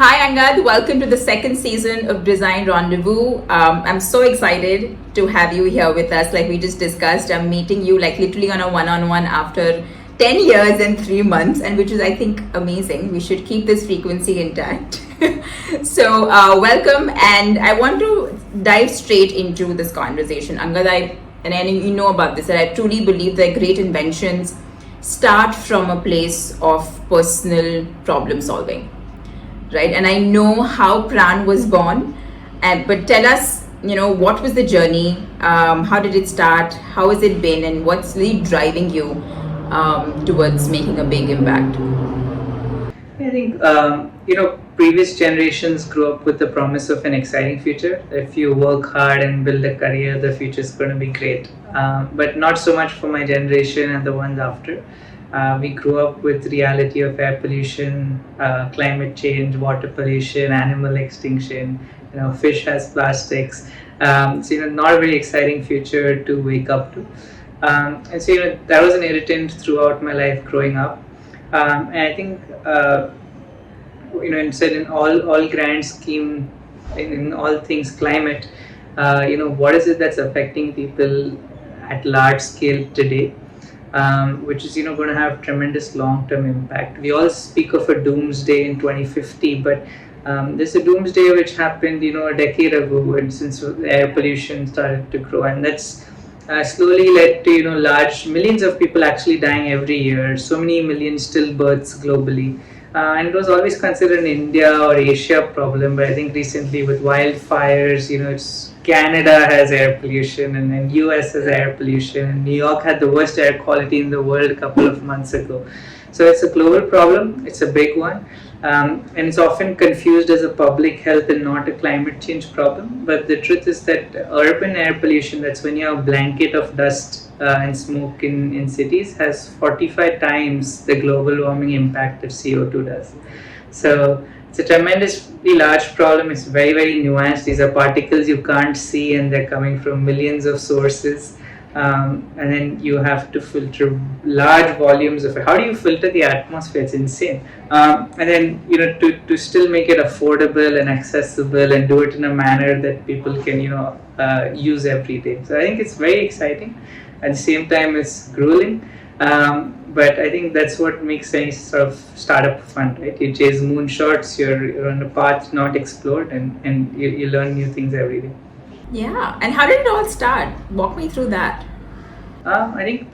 Hi Angad, welcome to the second season of Design Rendezvous. I'm so excited to have you here with us. Like we just discussed, I'm meeting you like literally on a one-on-one after 10 years and 3 months, and which is I think amazing. We should keep this frequency intact. So welcome, and I want to dive straight into this conversation. Angad, and you know about this, that I truly believe that great inventions start from a place of personal problem solving, right? And I know how Praan was born, but tell us, what was the journey? How did it start? How has it been? And what's really driving you towards making a big impact? I think, previous generations grew up with the promise of an exciting future. If you work hard and build a career, the future is going to be great. But not so much for my generation and the ones after. We grew up with reality of air pollution, climate change, water pollution, animal extinction. Fish has plastics. Not a very exciting future to wake up to. That was an irritant throughout my life growing up. And I think instead in all grand scheme in all things climate, what is it that's affecting people at large scale today, which is going to have tremendous long-term impact. We all speak of a doomsday in 2050, but there's a doomsday which happened a decade ago, and since air pollution started to grow, and that's slowly led to large millions of people actually dying every year, so many million stillbirths globally. And it was always considered an India or Asia problem, but I think recently with wildfires, it's Canada has air pollution, and then US has air pollution, and New York had the worst air quality in the world a couple of months ago. So it's a global problem, it's a big one, and it's often confused as a public health and not a climate change problem. But the truth is that urban air pollution, that's when you have a blanket of dust and smoke in cities, has 45 times the global warming impact that CO2 does. So it's a tremendously large problem. It's very, very nuanced. These are particles you can't see, and they're coming from millions of sources. And then you have to filter large volumes of it. How do you filter the atmosphere? It's insane. And then to still make it affordable and accessible and do it in a manner that people can use every day. So I think it's very exciting. At the same time, it's grueling. But I think that's what makes any sort of startup fun, right? You chase moonshots, you're on a path not explored, and you learn new things every day. Yeah, and how did it all start? Walk me through that. I think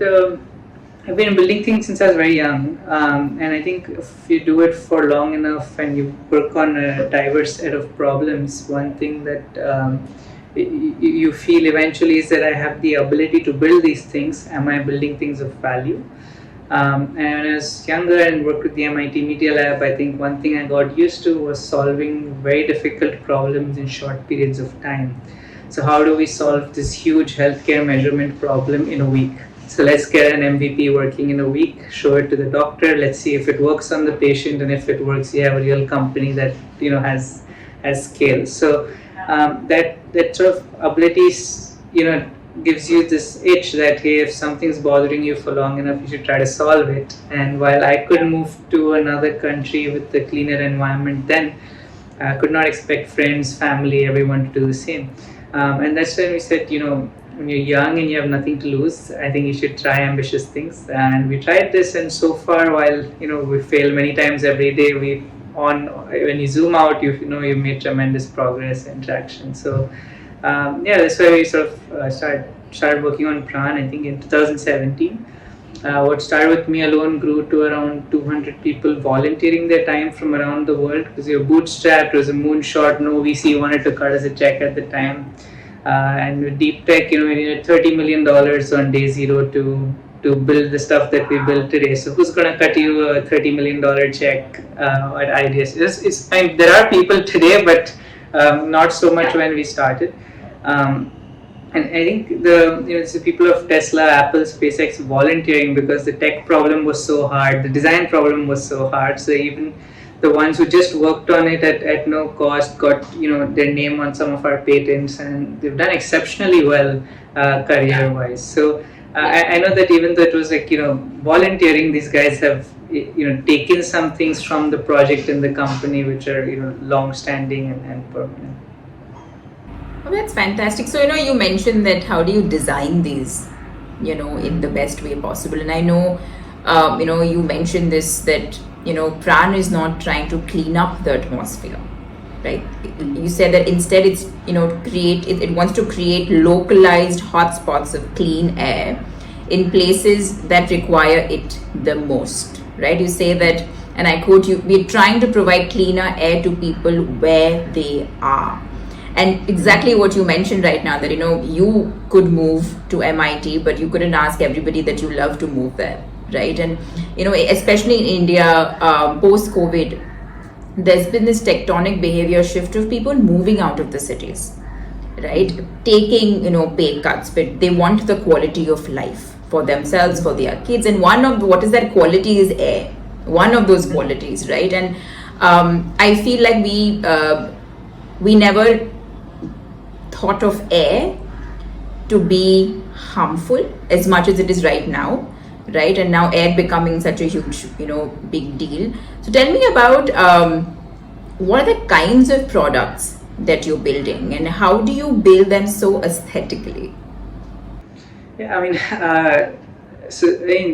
I've been building things since I was very young, and I think if you do it for long enough and you work on a diverse set of problems, one thing that you feel eventually is that I have the ability to build these things. Am I building things of value? And when I was younger and worked with the MIT Media Lab, I think one thing I got used to was solving very difficult problems in short periods of time. So how do we solve this huge healthcare measurement problem in a week? So let's get an MVP working in a week, show it to the doctor, let's see if it works on the patient, and if it works, you have a real company that has scale. So that sort of abilities gives you this itch that, hey, if something's bothering you for long enough, you should try to solve it. And while I could move to another country with a cleaner environment, then I could not expect friends, family, everyone to do the same. And that's when we said, when you're young and you have nothing to lose, I think you should try ambitious things. And we tried this, and so far, while we fail many times every day, when you zoom out, you made tremendous progress and traction. So that's why we sort of started working on Praan, I think in 2017. What started with me alone grew to around 200 people volunteering their time from around the world, because you're bootstrapped. It was a moonshot. No VC wanted to cut us a check at the time. And with deep tech, we needed $30 million on day zero to build the stuff that we built today. So who's going to cut you a $30 million check at ideas? There are people today, but not so much when we started. And I think it's the people of Tesla, Apple, SpaceX volunteering because the tech problem was so hard, the design problem was so hard. So even the ones who just worked on it at no cost got their name on some of our patents, and they've done exceptionally well career-wise. So I know that even though it was like, volunteering, these guys have, taken some things from the project and the company which are, long standing and permanent. Oh, that's fantastic. So, you mentioned that how do you design these, in the best way possible. And I know, you mentioned this that, Praan is not trying to clean up the atmosphere, right? You said that instead it's, it wants to create localized hotspots of clean air in places that require it the most, right? You say that, and I quote you, we're trying to provide cleaner air to people where they are. And exactly what you mentioned right now, that you could move to MIT, but you couldn't ask everybody that you love to move there, right? And especially in India, post COVID, there's been this tectonic behavior shift of people moving out of the cities, right? Taking pay cuts, but they want the quality of life for themselves, for their kids, and one of what is that quality is air. One of those qualities, right? And I feel like we never thought of air to be harmful as much as it is right now, right? And now air becoming such a huge, big deal. So tell me about what are the kinds of products that you're building, and how do you build them so aesthetically? Yeah,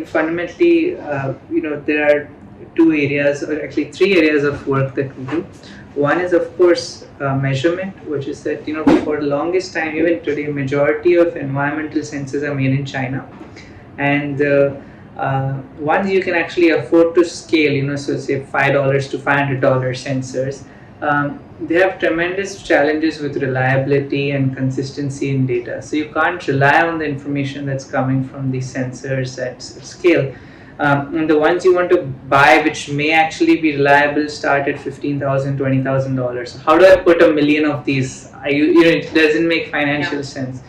fundamentally, there are two areas, or actually three areas of work that we do. One is, of course, measurement, which is that, for the longest time, even today, majority of environmental sensors are made in China. And ones you can actually afford to scale, so say $5 to $500 sensors, they have tremendous challenges with reliability and consistency in data. So you can't rely on the information that's coming from these sensors at scale. And the ones you want to buy, which may actually be reliable, start at $15,000, $20,000. How do I put 1 million of these? It doesn't make financial sense.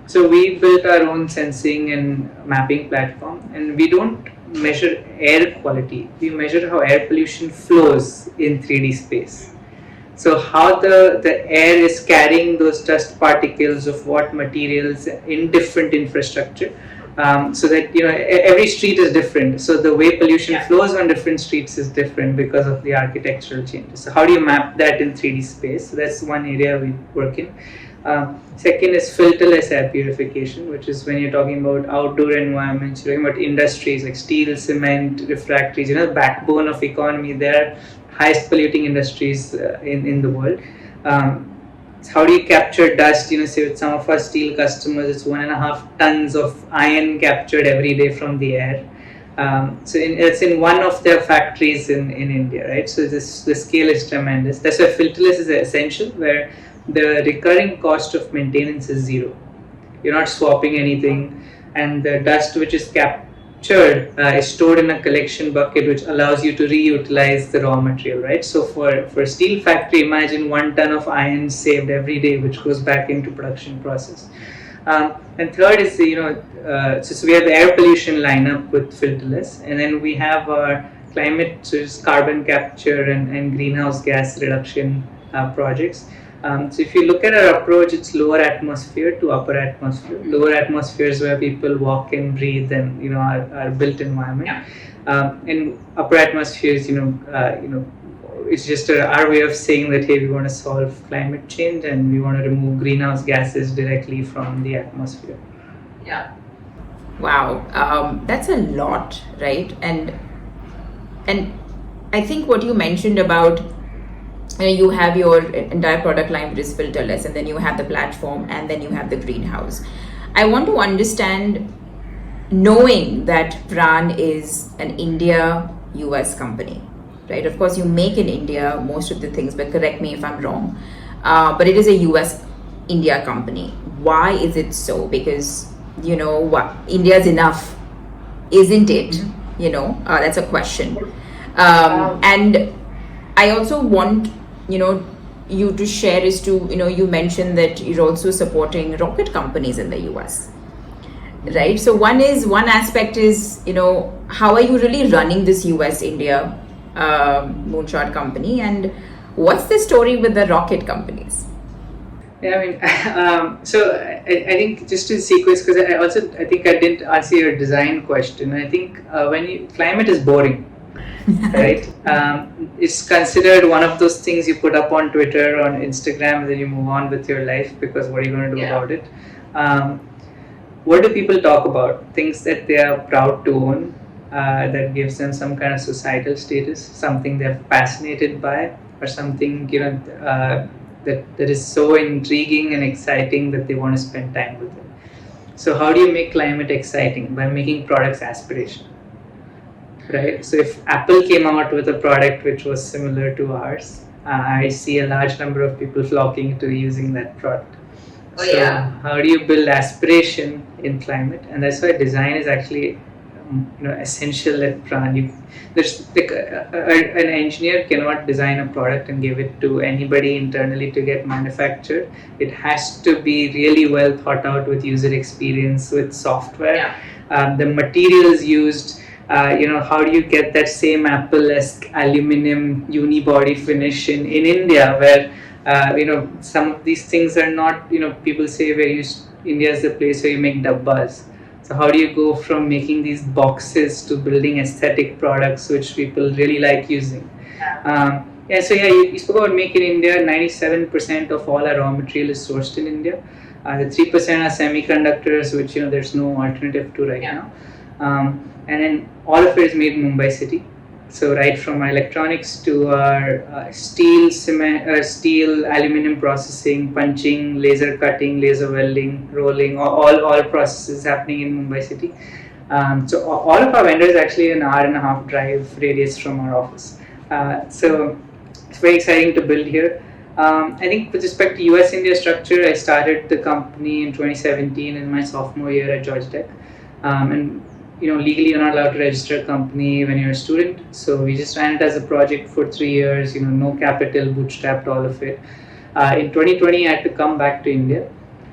So we built our own sensing and mapping platform, and we don't measure air quality. We measure how air pollution flows in 3D space. So how the air is carrying those dust particles of what materials in different infrastructure. So that every street is different, so the way pollution flows on different streets is different because of the architectural changes. So how do you map that in 3D space? So that's one area we work in. Second is filterless air purification, which is when you're talking about outdoor environments, you're talking about industries like steel, cement, refractories, the backbone of economy. They're highest polluting industries in the world. How do you capture dust? Say with some of our steel customers, it's 1.5 tons of iron captured every day from the air. So it's in one of their factories in India, right? So the scale is tremendous. That's why filterless is essential, where the recurring cost of maintenance is zero. You're not swapping anything, and the dust which is captured is stored in a collection bucket, which allows you to reutilize the raw material, right? So for a steel factory, imagine 1 ton of iron saved every day, which goes back into production process. And third is so we have the air pollution lineup with filterless, and then we have our climate, so it's carbon capture and greenhouse gas reduction projects. So if you look at our approach, it's lower atmosphere to upper atmosphere. Lower atmosphere is where people walk and breathe, and our built environment. And upper atmosphere is it's just our way of saying that, hey, we want to solve climate change and we want to remove greenhouse gases directly from the atmosphere. Yeah. Wow, that's a lot, right? And I think what you mentioned about you have your entire product line which is filterless, and then you have the platform, and then you have the greenhouse. I want to understand, knowing that Praan is an India-US company, right? Of course, you make in India most of the things, but correct me if I'm wrong. But it is a US-India company. Why is it so? Because, India's enough, isn't it? That's a question. And I also want, you to share is to, you mentioned that you're also supporting rocket companies in the US, right? So one aspect is, how are you really running this US-India moonshot company, and what's the story with the rocket companies? Yeah, I mean, I think just in sequence, because I think I didn't answer your design question. I think climate is boring, right? It's considered one of those things you put up on Twitter, on Instagram, and then you move on with your life because what are you going to do about it? What do people talk about? Things that they are proud to own, that gives them some kind of societal status, something they're fascinated by, or something that is so intriguing and exciting that they want to spend time with it. So how do you make climate exciting? By making products aspirational, right? So if Apple came out with a product which was similar to ours, I see a large number of people flocking to using that product. Oh, so yeah. How do you build aspiration in climate? And that's why design is actually essential at Praan. An engineer cannot design a product and give it to anybody internally to get manufactured. It has to be really well thought out with user experience, with software. The materials used, how do you get that same Apple-esque aluminum unibody finish in India, where some of these things are not, people say India is the place where you make dabbas. So how do you go from making these boxes to building aesthetic products which people really like using? You spoke about Make in India. 97% of all our raw material is sourced in India. The 3% are semiconductors, which there's no alternative to right now. And then all of it is made in Mumbai city. So right from our electronics to our steel, aluminum processing, punching, laser cutting, laser welding, rolling, all processes happening in Mumbai city. So all of our vendors actually an hour and a half drive radius from our office. So it's very exciting to build here. I think with respect to US-India structure, I started the company in 2017 in my sophomore year at Georgia Tech. And legally you're not allowed to register a company when you're a student. So we just ran it as a project for 3 years, no capital, bootstrapped all of it. In 2020, I had to come back to India.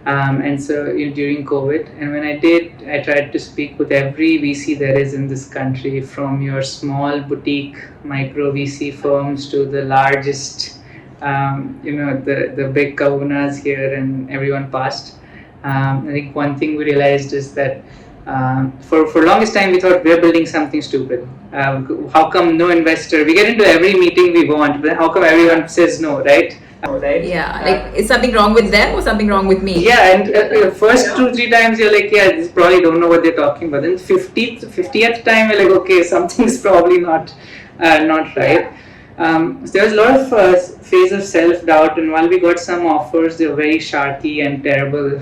And so during COVID, and when I did, I tried to speak with every VC there is in this country, from your small boutique micro VC firms to the largest, the big kahunas here, and everyone passed. I think one thing we realized is that for longest time we thought we're building something stupid. How come no investor? We get into every meeting we want, but how come everyone says no, right? Right? Yeah, is something wrong with them or something wrong with me? Yeah, and first 2-3 times you're like, yeah, this probably don't know what they're talking about. Then 50th time you're like, okay, something's probably not right. So there was a lot of phase of self-doubt, and while we got some offers, they were very sharky and terrible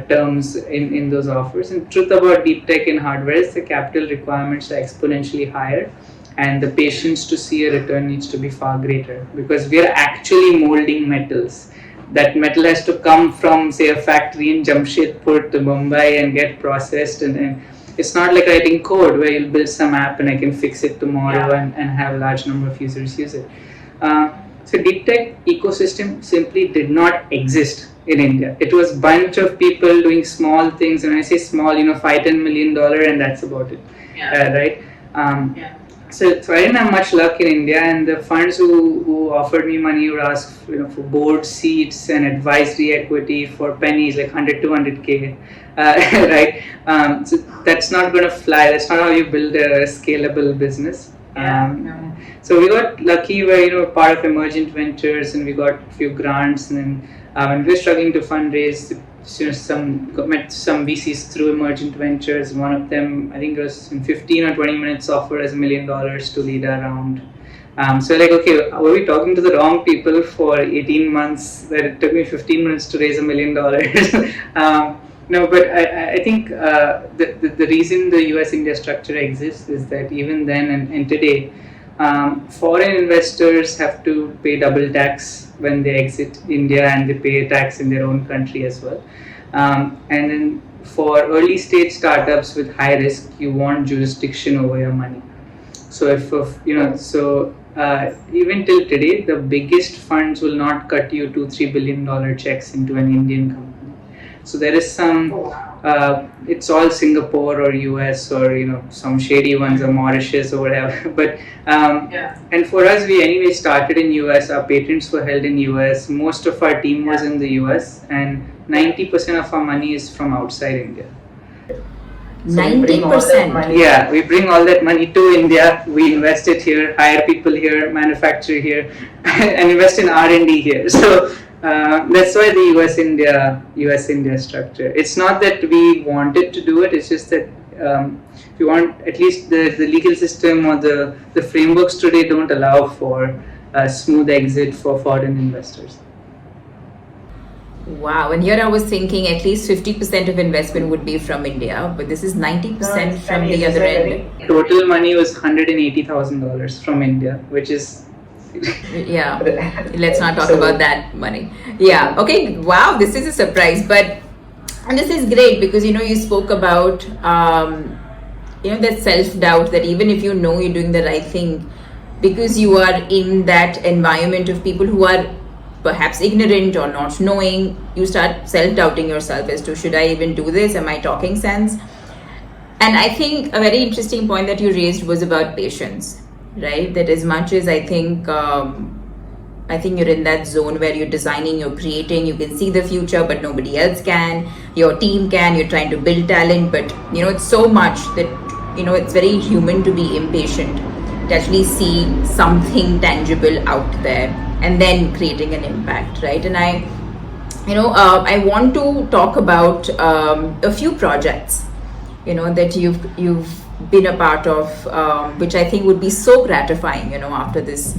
terms in those offers. And truth about deep tech and hardware is the capital requirements are exponentially higher, and the patience to see a return needs to be far greater, because we are actually molding metals. That metal has to come from, say, a factory in Jamshedpur to Mumbai and get processed, and it's not like writing code where you'll build some app and I can fix it tomorrow and have a large number of users use it. So deep tech ecosystem simply did not exist in India. It was a bunch of people doing small things, and when I say small, $5-10 million, and that's about it, right? So I didn't have much luck in India, and the funds who offered me money would ask for board seats and advisory equity for pennies, like 100-200K, right? So that's not going to fly. That's not how you build a scalable business. So we got lucky where part of Emergent Ventures, and we got a few grants, and then when we were struggling to fundraise, met some VCs through Emergent Ventures. One of them, I think it was in 15 or 20 minutes, offered us $1 million to lead our round. So like, okay, were we talking to the wrong people for 18 months that it took me 15 minutes to raise $1 million? No, but I think the reason the US-India structure exists is that even then and today, foreign investors have to pay double tax when they exit India, and they pay tax in their own country as well. And then for early stage startups with high risk, you want jurisdiction over your money. So even till today, the biggest funds will not cut you $2-3 billion checks into an Indian company. So there is some it's all Singapore or US or some shady ones or Mauritius or whatever. But and for us, we anyway started in US. Our patents were held in US. Most of our team was in the US, and 90% of our money is from outside India. 90%. Yeah, we bring all that money to India. We invest it here, hire people here, manufacture here, and invest in R&D here. So that's why the US India structure. It's not that we wanted to do it. It's just that if you want, at least the legal system or the frameworks today don't allow for a smooth exit for foreign investors. Wow, and here I was thinking at least 50% of investment would be from India, but this is 90% from the other end. Total money was $180,000 from India, which is yeah. Let's not talk about that money. Yeah. Okay. Wow, this is a surprise, and this is great because you spoke about that self-doubt, that even if you're doing the right thing, because you are in that environment of people who are perhaps ignorant or not knowing, you start self-doubting yourself as to, should I even do this? Am I talking sense? And I think a very interesting point that you raised was about patience, right? That as much as I think you're in that zone where you're designing, you're creating, you can see the future, but nobody else can. Your team can. You're trying to build talent, but it's so much that it's very human to be impatient, to actually see something tangible out there and then creating an impact, right? And I want to talk about a few projects that you've been a part of, which I think would be so gratifying after this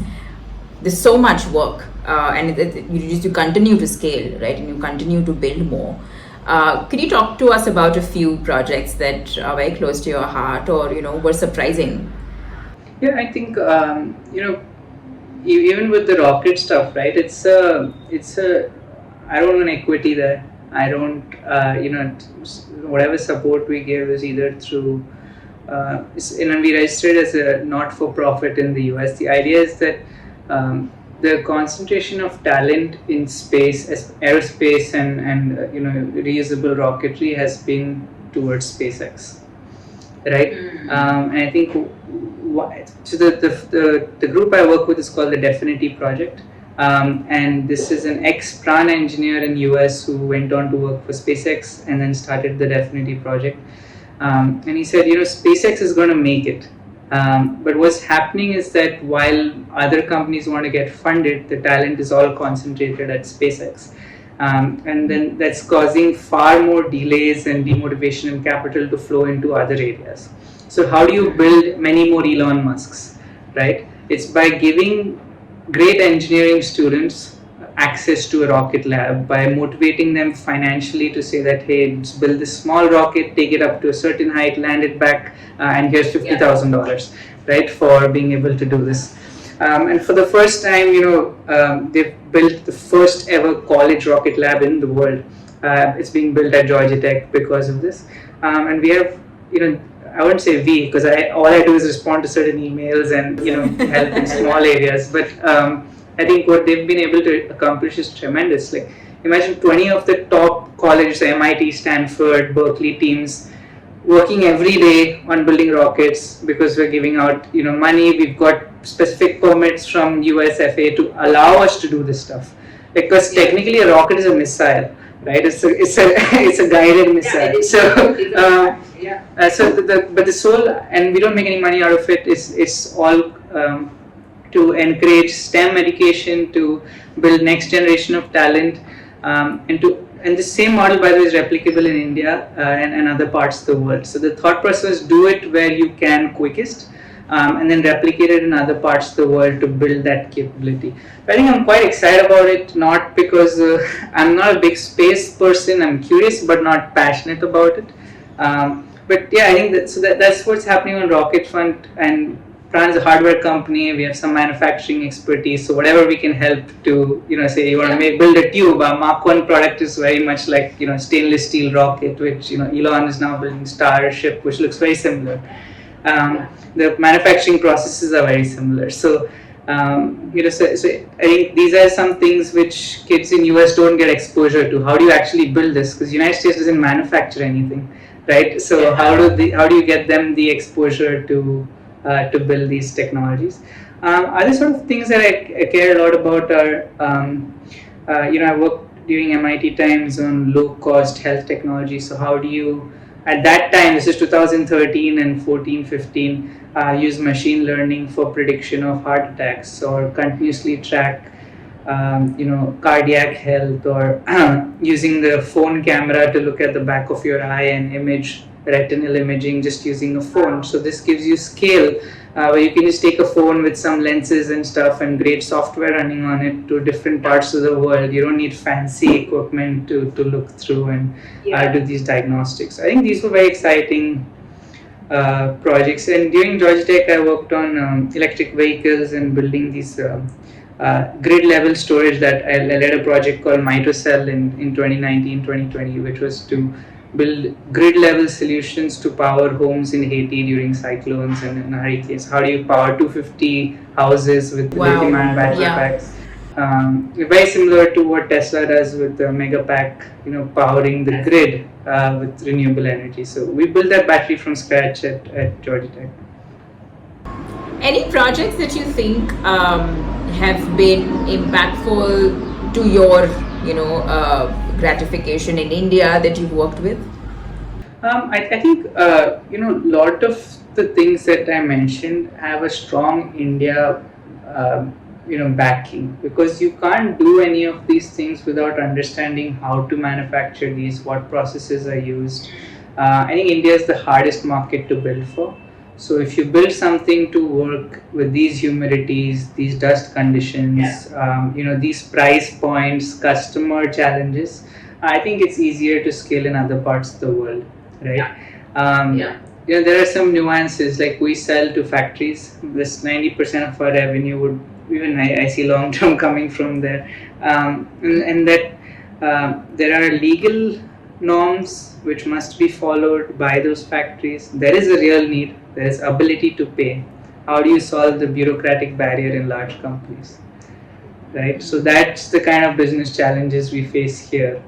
so much work, and you continue to scale, right, and you continue to build more. Could you talk to us about a few projects that are very close to your heart or were surprising? Yeah, I think even with the rocket stuff, right? It's a I don't own equity there. I don't whatever support we give is either through and we registered as a not-for-profit in the US. The idea is that the concentration of talent in space, aerospace and reusable rocketry has been towards SpaceX, right? And I think so the group I work with is called the Definity Project, and this is an ex-Praan engineer in US who went on to work for SpaceX and then started the Definity Project. And he said, SpaceX is going to make it. But what's happening is that while other companies want to get funded, the talent is all concentrated at SpaceX. And then that's causing far more delays and demotivation and capital to flow into other areas. So how do you build many more Elon Musks, right? It's by giving great engineering students access to a rocket lab, by motivating them financially to say that, hey, just build this small rocket, take it up to a certain height, land it back, and here's $50,000, right, for being able to do this. And for the first time, they've built the first ever college rocket lab in the world. It's being built at Georgia Tech because of this. And we have, I wouldn't say we, because all I do is respond to certain emails and help in small areas. But I think what they've been able to accomplish is tremendous. Like, imagine 20 of the top colleges, MIT, Stanford, Berkeley teams working every day on building rockets because we're giving out money. We've got specific permits from USFA to allow us to do this stuff, because technically a rocket is a missile, right? It's a guided missile. But the sole, and we don't make any money out of it. It's all to encourage STEM education, to build next generation of talent, and the same model, by the way, is replicable in India and other parts of the world. So the thought process is, do it where you can quickest, and then replicate it in other parts of the world to build that capability. I think I'm quite excited about it, not because I'm not a big space person. I'm curious but not passionate about it. But yeah, I think that's what's happening on Rocket Front. And Praan is a hardware company. We have some manufacturing expertise, so whatever we can help to, say you want to build a tube. Our Mark 1 product is very much like, stainless steel rocket, which Elon is now building Starship, which looks very similar. The manufacturing processes are very similar. So So I think these are some things which kids in US don't get exposure to. How do you actually build this? Because United States doesn't manufacture anything, right? So how do you get them the exposure to build these technologies? Other sort of things that I care a lot about are, I worked during MIT times on low cost health technology. So how do you, at that time, this is 2013 and 14, 15, use machine learning for prediction of heart attacks, or continuously track cardiac health, or using the phone camera to look at the back of your eye and image retinal imaging just using a phone. So this gives you scale, where you can just take a phone with some lenses and stuff and great software running on it to different parts of the world. You don't need fancy equipment to look through and do these diagnostics. I think these were very exciting projects. And during Georgia Tech, I worked on electric vehicles and building these grid level storage. That I led a project called Mitocell in 2019, 2020, which was to build grid level solutions to power homes in Haiti during cyclones and hurricanes. How do you power 250 houses with lithium ion battery packs? Very similar to what Tesla does with the Megapack, powering the grid with renewable energy. So we built that battery from scratch at Georgia Tech. Any projects that you think have been impactful to your, gratification in India that you've worked with? I think lot of the things that I mentioned have a strong India backing, because you can't do any of these things without understanding how to manufacture these, what processes are used. I think India is the hardest market to build for. So if you build something to work with these humidities, these dust conditions, these price points, customer challenges, I think it's easier to scale in other parts of the world, right? There are some nuances, like we sell to factories. This 90% of our revenue would, even I see long term coming from there, and that there are legal norms which must be followed by those factories. There is a real need. There is ability to pay. How do you solve the bureaucratic barrier in large companies, right? So that's the kind of business challenges we face here.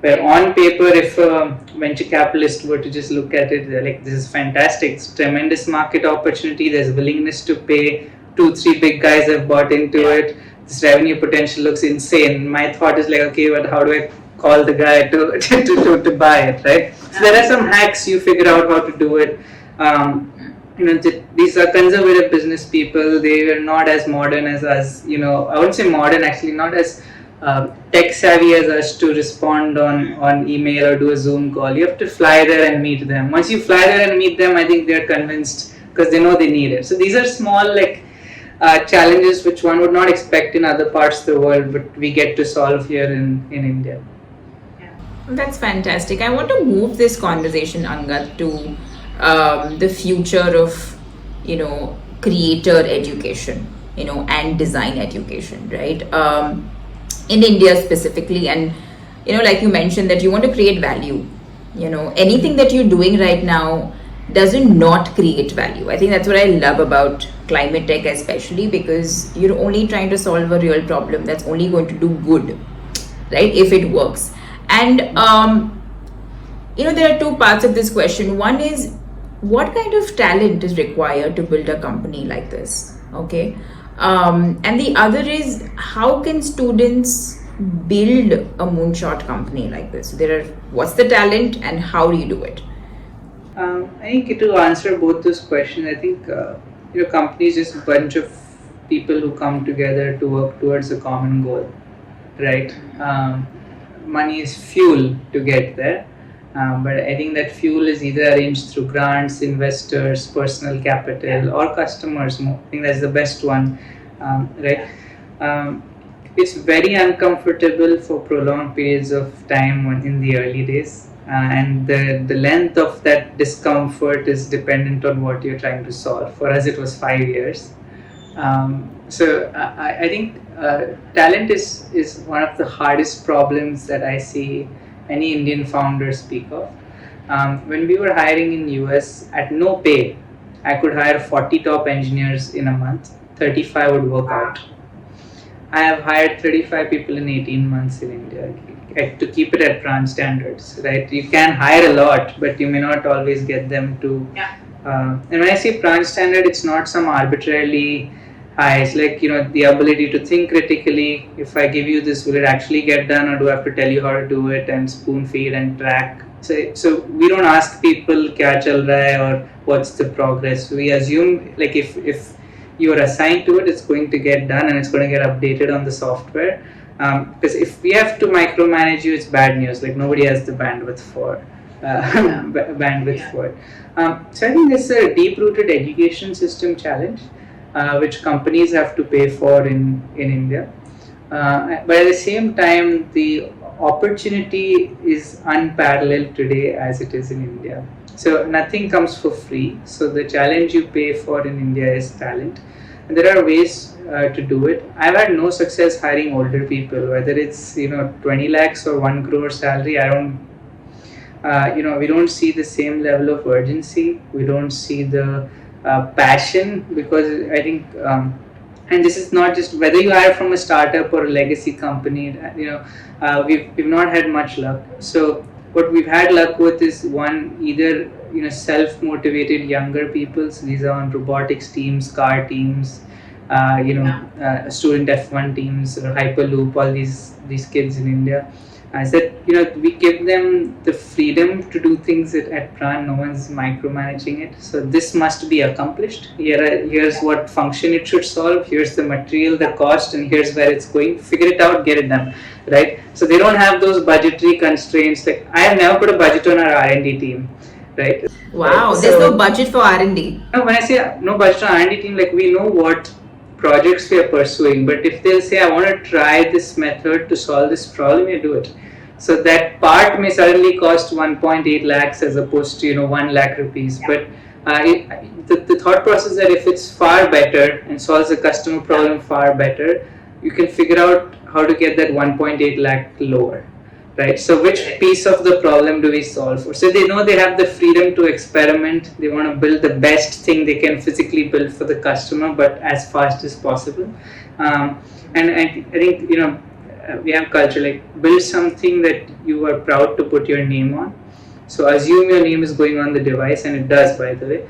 Where on paper, if a venture capitalist were to just look at it, they're like, this is fantastic, it's tremendous market opportunity, there's willingness to pay, 2-3 big guys have bought into it, this revenue potential looks insane. My thought is like, okay, but how do I call the guy to buy it, right? So there are some hacks, you figure out how to do it. These are conservative business people. They are not as modern as us. I wouldn't say modern, actually, not as tech savvy as us to respond on email or do a Zoom call. You have to fly there and meet them. Once you fly there and meet them, I think they're convinced because they know they need it. So these are small challenges which one would not expect in other parts of the world, but we get to solve here in India. That's fantastic. I want to move this conversation, Angad, to the future of, creator education, and design education, right? In India specifically, and, like you mentioned that you want to create value, anything that you're doing right now doesn't not create value. I think that's what I love about climate tech, especially because you're only trying to solve a real problem that's only going to do good, right? If it works. And, there are two parts of this question. One is, what kind of talent is required to build a company like this? Okay. And the other is, how can students build a moonshot company like this? What's the talent and how do you do it? I think to answer both those questions, I think company is just a bunch of people who come together to work towards a common goal, right? Money is fuel to get there. But I think that fuel is either arranged through grants, investors, personal capital, or customers. I think that's the best one, right? It's very uncomfortable for prolonged periods of time in the early days, and the length of that discomfort is dependent on what you're trying to solve. For us, it was 5 years. So I think talent is one of the hardest problems that I see any Indian founders speak of. When we were hiring in US at no pay, I could hire 40 top engineers in a month, 35 would work out. I have hired 35 people in 18 months in India to keep it at Praan standards, right? You can hire a lot, but you may not always get them to. And when I say Praan standard, it's not some arbitrarily high. It's like, the ability to think critically. If I give you this, will it actually get done, or do I have to tell you how to do it and spoon feed and track? So we don't ask people kya chal raha hai or what's the progress. We assume like if you are assigned to it, it's going to get done and it's going to get updated on the software. Because if we have to micromanage you, it's bad news. Like nobody has the bandwidth for for it. So I think this is a deep-rooted education system challenge, which companies have to pay for in India. But at the same time, the opportunity is unparalleled today as it is in India. So nothing comes for free. So the challenge you pay for in India is talent. And there are ways to do it. I've had no success hiring older people, whether it's 20 lakhs or 1 crore salary. I don't, we don't see the same level of urgency. We don't see the passion, because I think, and this is not just whether you hire from a startup or a legacy company. We've not had much luck. So what we've had luck with is either self-motivated younger people. So these are on robotics teams, car teams, student F1 teams, or Hyperloop. All these kids in India. I said, we give them the freedom to do things at Praan. No one's micromanaging it. So this must be accomplished. Here's what function it should solve. Here's the material, the cost, and here's where it's going. Figure it out, get it done, right? So they don't have those budgetary constraints. Like I have never put a budget on our R&D team, right? Wow, right? There's no budget for R&D. No, when I say no budget on R&D team, like we know what projects we are pursuing, but if they'll say I want to try this method to solve this problem, you do it. So that part may suddenly cost 1.8 lakhs as opposed to 1 lakh rupees. But the thought process that if it's far better and solves the customer problem far better, you can figure out how to get that 1.8 lakh lower, right? So which piece of the problem do we solve for? So they know they have the freedom to experiment. They want to build the best thing they can physically build for the customer, but as fast as possible. And I think we have culture, like build something that you are proud to put your name on. So assume your name is going on the device, and it does, by the way.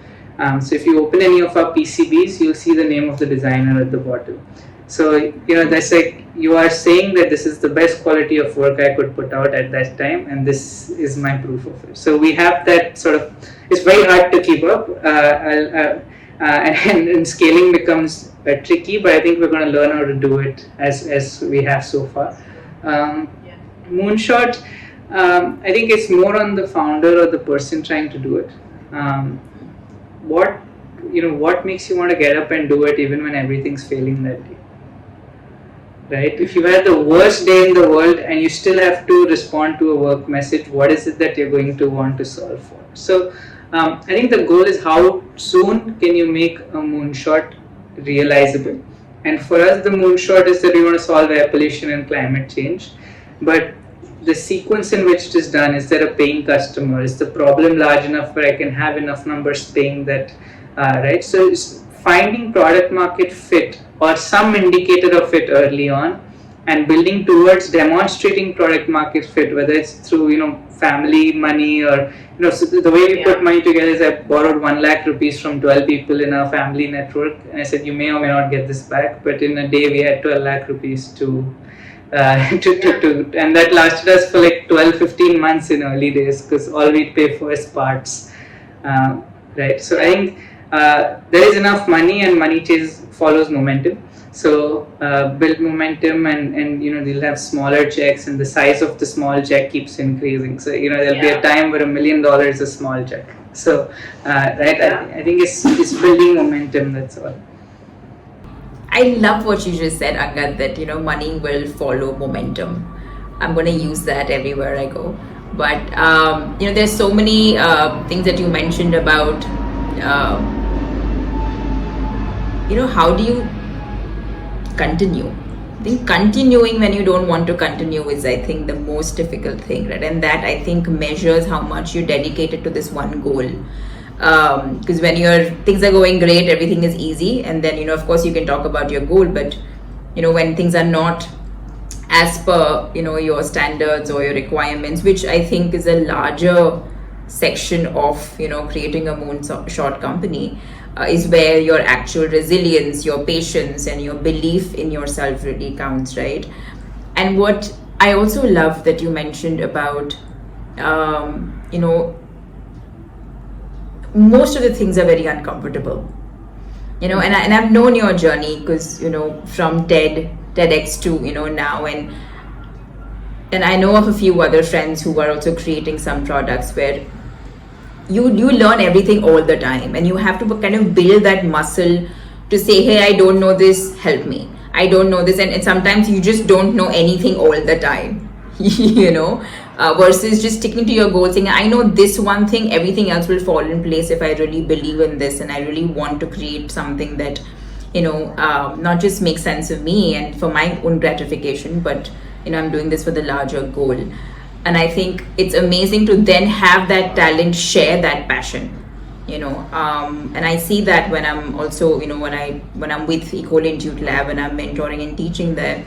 So if you open any of our PCBs, you'll see the name of the designer at the bottom. So that's like you are saying that this is the best quality of work I could put out at that time, and this is my proof of it. So we have that sort of. It's very hard to keep up, and scaling becomes tricky. But I think we're going to learn how to do it as we have so far. Moonshot. I think it's more on the founder or the person trying to do it. What makes you want to get up and do it even when everything's failing that day? Right? If you had the worst day in the world and you still have to respond to a work message, what is it that you're going to want to solve for? So I think the goal is how soon can you make a moonshot realizable? And for us, the moonshot is that we want to solve air pollution and climate change. But the sequence in which it is done, is there a paying customer? Is the problem large enough where I can have enough numbers paying that, right? So it's finding product market fit or some indicator of it early on, and building towards demonstrating product market fit, whether it's through family money or so the way we put money together is I borrowed 1 lakh rupees from 12 people in our family network, and I said you may or may not get this back, but in a day we had 12 lakh rupees to and that lasted us for like 12-15 months in early days, because all we pay for is parts, right? So I think there is enough money, and money follows momentum. So build momentum, and they'll have smaller checks, and the size of the small check keeps increasing. So there'll be a time where $1 million is a small check. So right, I think it's building momentum. That's all. I love what you just said, Angad, that money will follow momentum. I'm going to use that everywhere I go. But there's so many things that you mentioned about how do you continue? I think continuing when you don't want to continue is, I think, the most difficult thing, right? And that, I think, measures how much you dedicated to this one goal. Because when your things are going great, everything is easy, and then of course you can talk about your goal. But when things are not as per your standards or your requirements, which I think is a larger section of creating a moonshot company, is where your actual resilience, your patience, and your belief in yourself really counts, right? And what I also love that you mentioned about most of the things are very uncomfortable, and I've known your journey, because from TEDx to now, and I know of a few other friends who are also creating some products where you learn everything all the time, and you have to kind of build that muscle to say, hey, I don't know this, help me, I don't know this. And sometimes you just don't know anything all the time. Versus just sticking to your goal, saying, I know this one thing, everything else will fall in place if I really believe in this, and I really want to create something that not just makes sense of me and for my own gratification, but I'm doing this for the larger goal. And I think it's amazing to then have that talent share that passion, and I see that when I'm also when I'm with Eco Institute Lab and I'm mentoring and teaching there,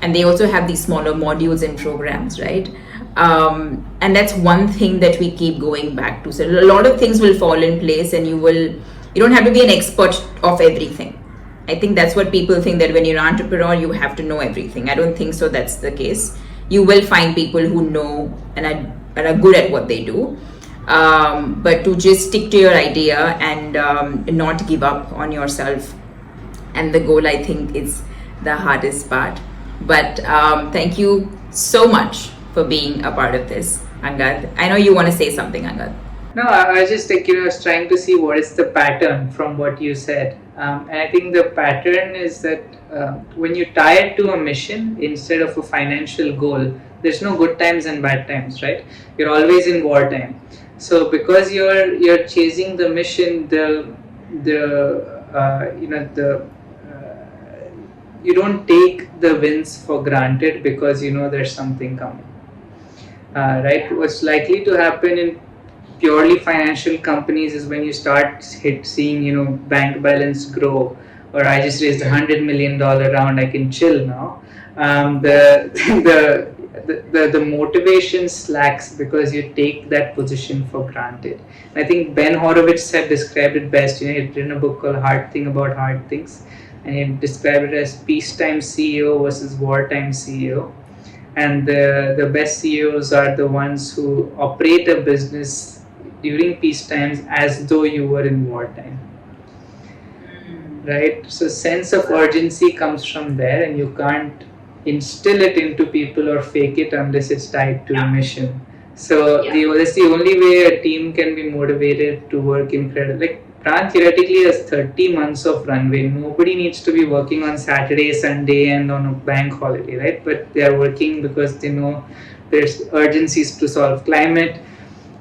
and they also have these smaller modules and programs, right? And that's one thing that we keep going back to. So a lot of things will fall in place, and you don't have to be an expert of everything. I think that's what people think, that when you're an entrepreneur, you have to know everything. I don't think so that's the case. You will find people who know and are good at what they do. But to just stick to your idea and not give up on yourself and the goal, I think, is the hardest part. But thank you so much for being a part of this, Angad. I know you want to say something, Angad. No, I was just was trying to see what is the pattern from what you said. And I think the pattern is that when you tie it to a mission instead of a financial goal, there's no good times and bad times, right? You're always in wartime. So because you're chasing the mission, you don't take the wins for granted, because there's something coming. Right? What's likely to happen in purely financial companies is when you start seeing bank balance grow, or I just raised $100 million round, I can chill now. The motivation slacks because you take that position for granted. I think Ben Horowitz had described it best. He'd written a book called Hard Thing About Hard Things, and he described it as peacetime CEO versus wartime CEO. And the best CEOs are the ones who operate a business during peace times as though you were in wartime. Right? So sense of urgency comes from there, and you can't instill it into people or fake it unless it's tied to a mission. So that's the only way a team can be motivated to work incredible. Like Praan theoretically has 30 months of runway. Nobody needs to be working on Saturday, Sunday, and on a bank holiday, right? But they are working because they know there's urgencies to solve climate.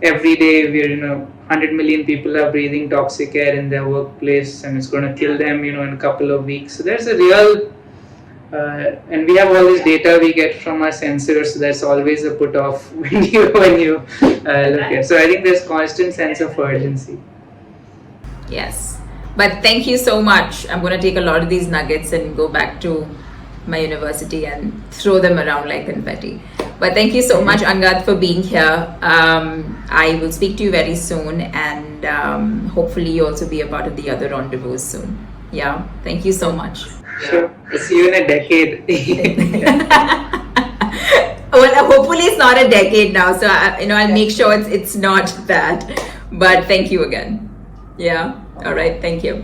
Every day, 100 million people are breathing toxic air in their workplace, and it's going to kill them, in a couple of weeks. So there's a real, and we have all this data we get from our sensors. So that's always a put off when you look at. So I think there's constant sense of urgency. Yes, but thank you so much. I'm going to take a lot of these nuggets and go back to my university and throw them around like confetti. But thank you so much, Angad, for being here. I will speak to you very soon, and hopefully you also be a part of the other rendezvous soon. Yeah, thank you so much. Sure. See you in a decade. Well, hopefully it's not a decade now, so I'll make sure it's not that. But thank you again. Yeah. All right. Thank you.